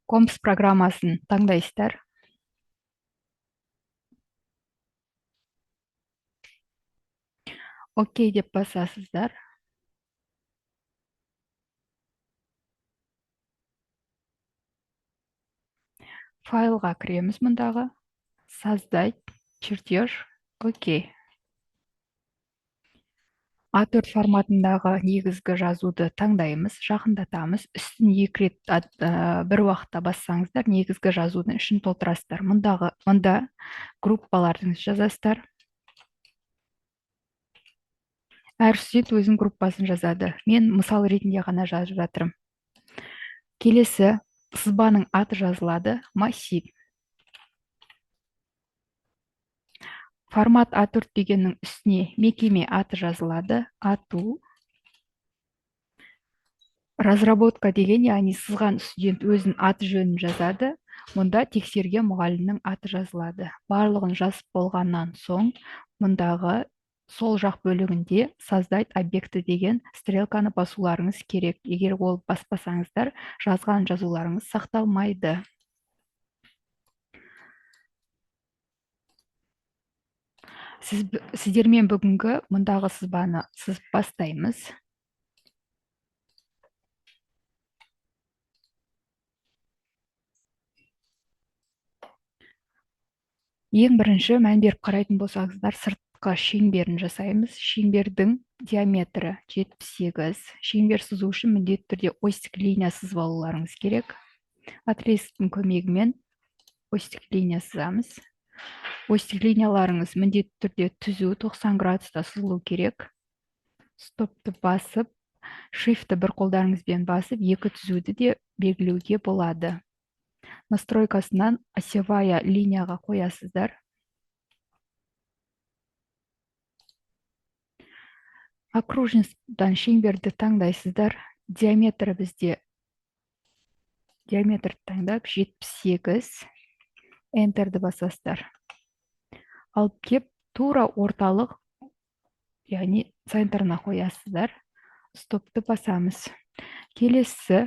Компс программасын таңдайсыздар. Окей деп басасыздар. Файлға кіреміз мұндағы. Создать чертеж. Окей. A4 форматындағы негізгі жазуды таңдаймыз, жақындатамыз. Үстін екі рет бір уақытта бассаңыздар, негізгі жазудың ішін толтырасыздар. Мұнда группалардың жазасыздар. Әр студент өзінің группасын жазады. Мен мысал ретінде ғана жазып жатырмын. Келесі сызбаның аты жазылады. Массив. Формат A4 дегеннің үстіне мекеме аты жазылады. Ату. Разработка деген, яғни сызған студент өзінің аты жөнін жазады. Мұнда тексерген мұғалімнің аты жазылады. Барлығын жазып болғаннан соң, мұндағы сол жақ бөлігінде создать объекті деген стрелканы басуларыңыз керек. Егер ол баспасаңыздар, жазған жазуларыңыз сақталмайды. Сіздермен бүгінгі мұндағы сызбаны сызып бастаймыз. Ең бірінші мән беріп қарайтын болсаңыздар, сыртқы шеңберін жасаймыз. Шеңбердің диаметрі 78. Шеңбер сызу үшін міндетті түрде осьтік линия сызып алуларыңыз керек. Отрезктің көмегімен осьтік линия сызамыз. Осьтік линияларыңыз міндетті түрде түзу 90 градуста сызылу керек. Стопты басып, шифті бір қолдарыңызбен басып, екі түзуді де белгілеуге болады. Настройкасынан осевая линияға қоясыздар. Окружностьтан шеңберді таңдайсыздар. Диаметрі бізде диаметр таңдап 78. Энтерді басасыздар. Алып кеп тура орталық, яғни центрына қоясыздар. Стопты басамыз. Келесі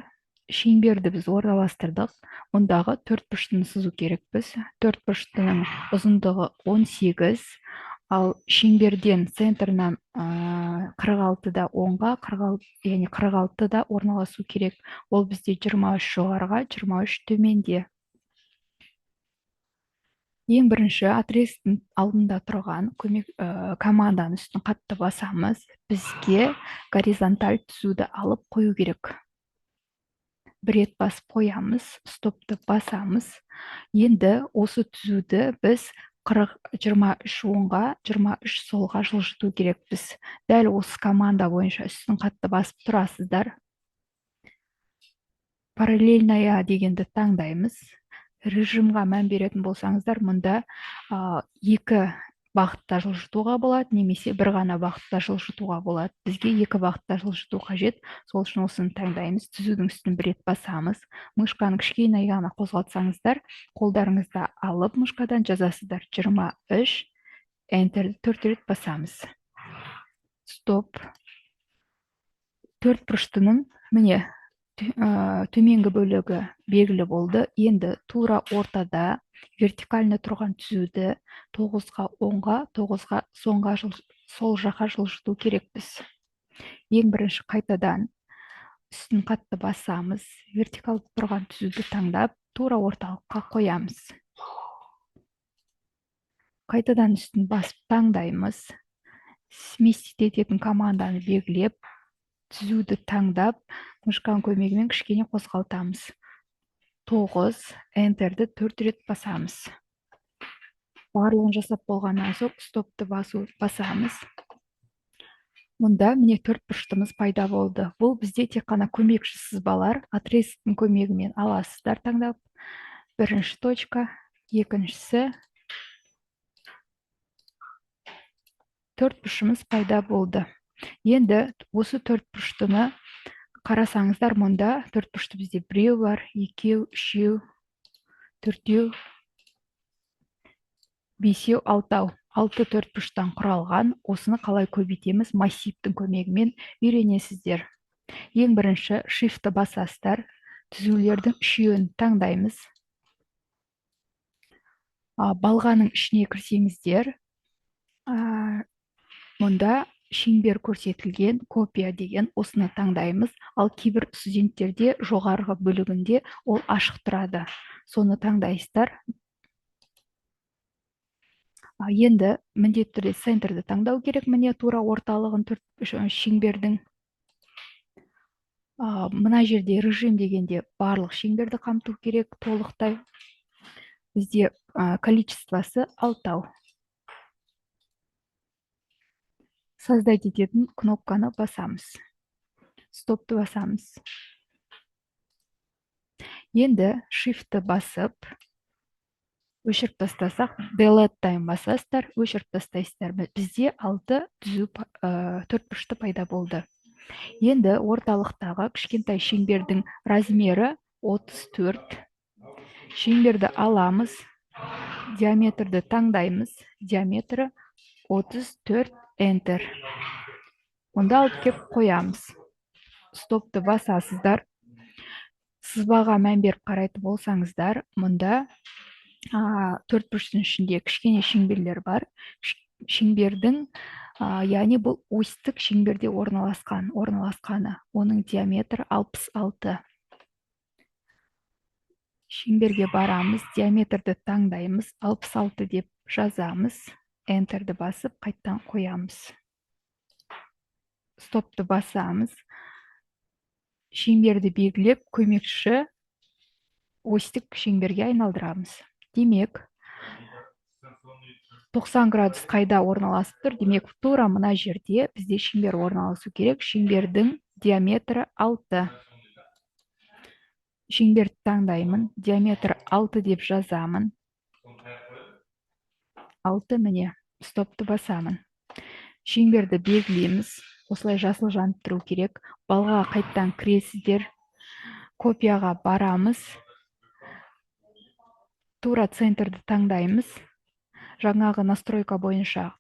шеңберді біз орналастырдық. Ондағы төртбұрыштыны сызу керекпіз. Төртбұрыштының ұзындығы 18, ал шеңберден центрынан 46-да 10-ға, яғни 46-да орналасу керек. Ол бізде 23 жоғарыға, 23 төменде. Ең бірінші отрезктің алдында тұрған команданың үстін қатты басамыз. Бізге горизонталь түзуді алып қою керек. Бір рет басып қоямыз, стопты басамыз. Енді осы түзуді біз 23 оңға, 23 солға жылжыту керекпіз. Дәл осы команда бойынша үстін қатты басып тұрасыздар. Параллельная дегенді таңдаймыз. Режимға мән беретін болсаңыздар, мұнда екі бағытта жылжытуға болады, немесе бір ғана бағытта жылжытуға болады. Бізге екі бағытта жылжыту қажет. Сол үшін осыны таңдаймыз. Түзудің үстін бір рет басамыз. Мышқаның кішкене аяғына қозғалтсаңыздар, қолдарыңызды алып мышқадан жазасыздар. 23, энтерді 4 рет басамыз. Стоп. Төртбұрыштының міне төменгі бөлігі белгілі болды. Енді тура ортада вертикально тұрған түзуді 9-ға 10-ға, 9-ға сол жаққа жылжыту керекпіз. Ең бірінші қайтадан үстін қатты басамыз. Вертикалды тұрған түзуді таңдап, тура орталыққа қоямыз. Қайтадан үстін басып таңдаймыз. Сместить ететін команданы белгілеп, түзуді таңдап, мышқаның көмегімен кішкене қозғалтамыз. 9, энтерді 4 рет басамыз. Барлығын жасап болғаннан соң стопты басамыз. Мұнда міне төртбұрыштымыз пайда болды. Бұл бізде тек қана көмекші сызбалар. Отрезктің көмегімен аласыздар таңдап. Бірінші точка, екіншісі. Төртбұрышымыз пайда болды. Енді осы төртбұрыштыны қарасаңыздар, мұнда төртбұрышты бізде біреу бар, екеу, үшеу, төртеу, бесеу, алтау. 6 төртбұрыштан құралған. Осыны қалай көбейтеміз? Массивтің көмегімен үйренесіздер. Ең бірінші шифті басасыздар. түзулердің үшеуін таңдаймыз. Балғаның ішіне кірсеңіздер, мұнда шеңбер көрсетілген, копия деген осыны таңдаймыз. Ал кейбір студенттерде жоғарғы бөлігінде ол ашық тұрады. Соны таңдайсыздар. Енді міндетті түрде центрді таңдау керек. Міне тура орталығын шеңбердің. Мына жерде режим дегенде барлық шеңберді қамту керек толықтай. Бізде количествосы 6. Создать ететін кнопканы басамыз. Стопты басамыз. Енді shift'ті басып, өшіріп тастасақ, delete-тайын басасыздар, өшіріп тастайсыздар. Бізде 6 түзу төртбұрышты пайда болды. Енді орталықтағы кішкентай шеңбердің размері 34. Шеңберді аламыз, диаметрді таңдаймыз, диаметрі 34, enter. Онда алып кеп қоямыз. Стопты басасыздар. Сызбаға мән беріп қарайтын болсаңыздар, мұнда төртбұрыштың ішінде кішкене шеңберлер бар. Шеңбердің, яғни бұл осьтік шеңберде орналасқаны. Оның диаметрі 66. Шеңберге барамыз, диаметрді таңдаймыз, 66 деп жазамыз, enterді басып, қайттан қоямыз. Стопты басамыз. Шеңберді белгілеп, көмекші осьтік шеңберге айналдырамыз. Демек, 90 градус қайда орналасып тұр? Демек, тура мына жерде бізде шеңбер орналасу керек. Шеңбердің диаметрі 6. Шеңберді таңдаймын, диаметр 6 деп жазамын. 6, міне, стопты басамын. Шеңберді белгілейміз. Осылай жасыл жанып тұру керек. Балға қайттан кіресіздер. Копияға барамыз. Тура центрді таңдаймыз. Жаңағы настройка бойынша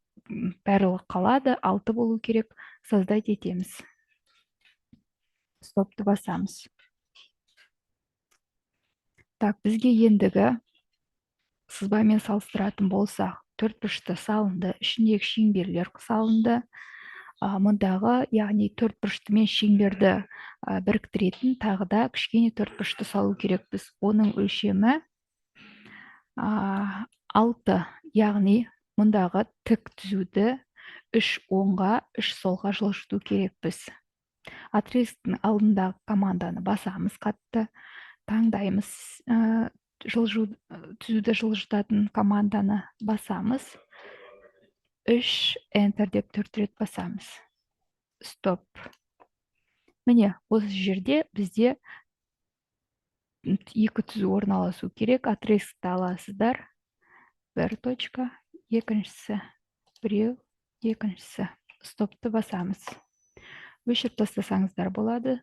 барлығы қалады. 6 болу керек. Создать етеміз. Стопты басамыз. Так, бізге ендігі сызбамен салыстыратын болсақ, төртбұрышты салынды, ішіндегі шеңберлер салынды. Мұндағы, яғни төртбұрышты мен шеңберді біріктіретін тағы да кішкене төртбұрышты салу керекпіз. Оның өлшемі 6, яғни мұндағы тік түзуді 3 оңға, 3 солға жылжыту керекпіз. Отрезктің алдындағы команданы басамыз қатты, таңдаймыз, түзуді жылжытатын команданы басамыз. 3, enter деп 4 рет басамыз. Стоп. Міне, осы жерде бізде 2 түзу орналасу керек. Отрезкті аласыздар. 1 точка, екіншісі, 1, екіншісі. Стопты басамыз. Өшіріп тастасаңыздар болады.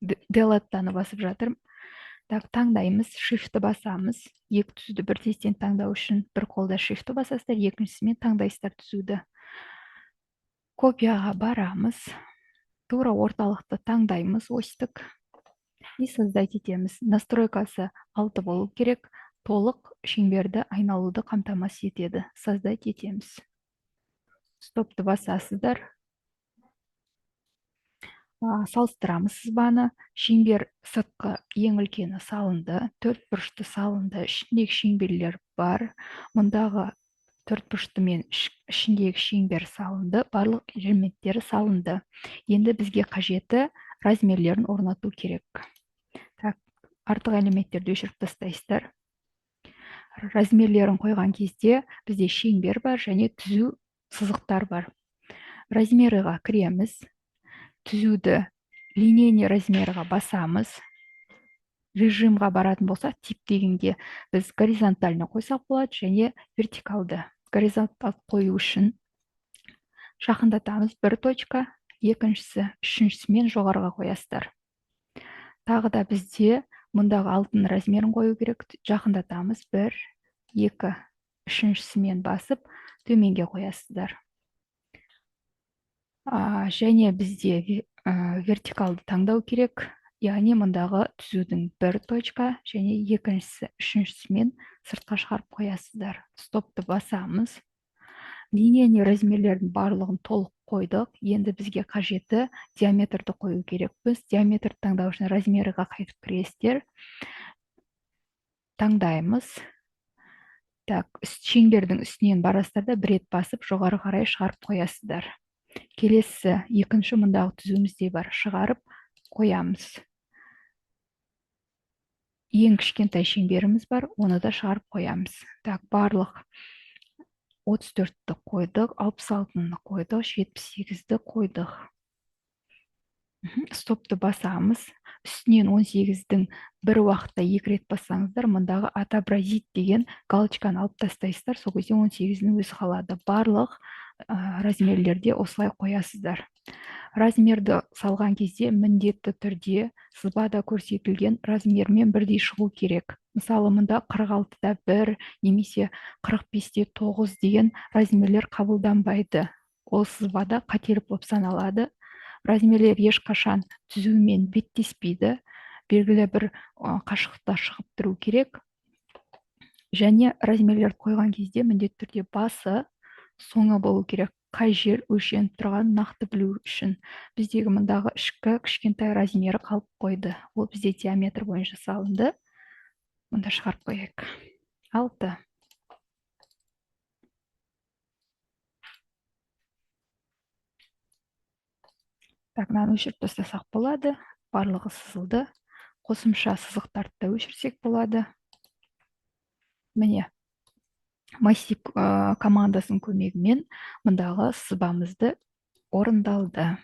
Delete-таны басып жатырмын. Так, таңдаймыз, shift-ті басамыз. 2 түзуді бір тестен таңдау үшін бір қолда shift-ті басасыздар, екіншісімен таңдайсыздар түзуді. Копияға барамыз. Тура орталықты таңдаймыз, осьтік. И создать етеміз. Настройкасы 6 болу керек. Толық шеңберді айналуды қамтамасыз етеді. Создать етеміз. Стопты басасыздар. Салыстырамыз сызбаны. Шеңбер сыртқы ең үлкені салынды, төртбұрышты салынды, ішіндегі шеңберлер бар. Мұндағы төртбұрышты мен ішіндегі шеңбер салынды, барлық элементтері салынды. Енді бізге қажеті размерлерін орнату керек. Так, артық элементтерді өшіріп тастайсыздар. Размерлерін қойған кезде бізде шеңбер бар және түзу сызықтар бар. Размеріға кіреміз. Түзуді линейный размерға басамыз. Режимға баратын болса, тип дегенге біз горизонтальны қойсақ болады, және вертикалды. Горизонтал қою үшін жақындатамыз 1 точка, екіншісі, үшіншісімен жоғарыға қоясыздар. Тағы да бізде мұндағы алтын размерін қою керек. Жақындатамыз 1, 2, үшіншісімен басып, төменге қоясыздар. Және бізде вертикалды таңдау керек. яғни мұндағы түзудің бір точка және екіншісі үшіншісімен сыртқа шығарып қоясыздар. Стопты басамыз. Линейный размерлердің барлығын толық қойдық. Енді бізге қажеті диаметрді қою керекпіз. Диаметрді таңдау үшін размеріға қайтып кіресіздер. Таңдаймыз. Так, шеңбердің үстінен барасыздар да бір рет басып жоғары қарай шығарып қоясыздар. Келесі екінші мұндағы түзуімізде бар, шығарып қоямыз. Ең кішкентай шеңберіміз бар, оны да шығарып қоямыз. Так, барлық 34-ті қойдық, 66-ны қойдық, 78-ді қойдық. Стопты басамыз. Үстінен 18-дің бір уақытта екі рет бассаңыздар, мұндағы отобразить деген галочканы алып тастайсыздар, сол кезде 18-дің өзі қалады. Барлық размерлерде осылай қоясыздар. Размерді салған кезде міндетті түрде сызбада көрсетілген размермен бірдей шығу керек. Мысалы, мұнда 46-да 1 немесе 45-те 9 деген размерлер қабылданбайды. Ол сызбада қателік болып саналады. Размерлер ешқашан түзумен беттеспейді. Белгілі бір қашықтықта шығып тұру керек. Және размерлерді қойған кезде міндетті түрде басы соңы болу керек. Қай жер өлшеніп тұрғанын нақты білу үшін. Біздегі мұндағы ішкі кішкентай размері қалып қойды. Ол бізде диаметр бойынша салынды. Мұнда шығарып қояйық. 6. Так, мынаны өшіріп тастасақ болады. Барлығы сызылды. Қосымша сызықтарды да өшірсек болады. Міне, массив командасының көмегімен мұндағы сызбамызды орындалды.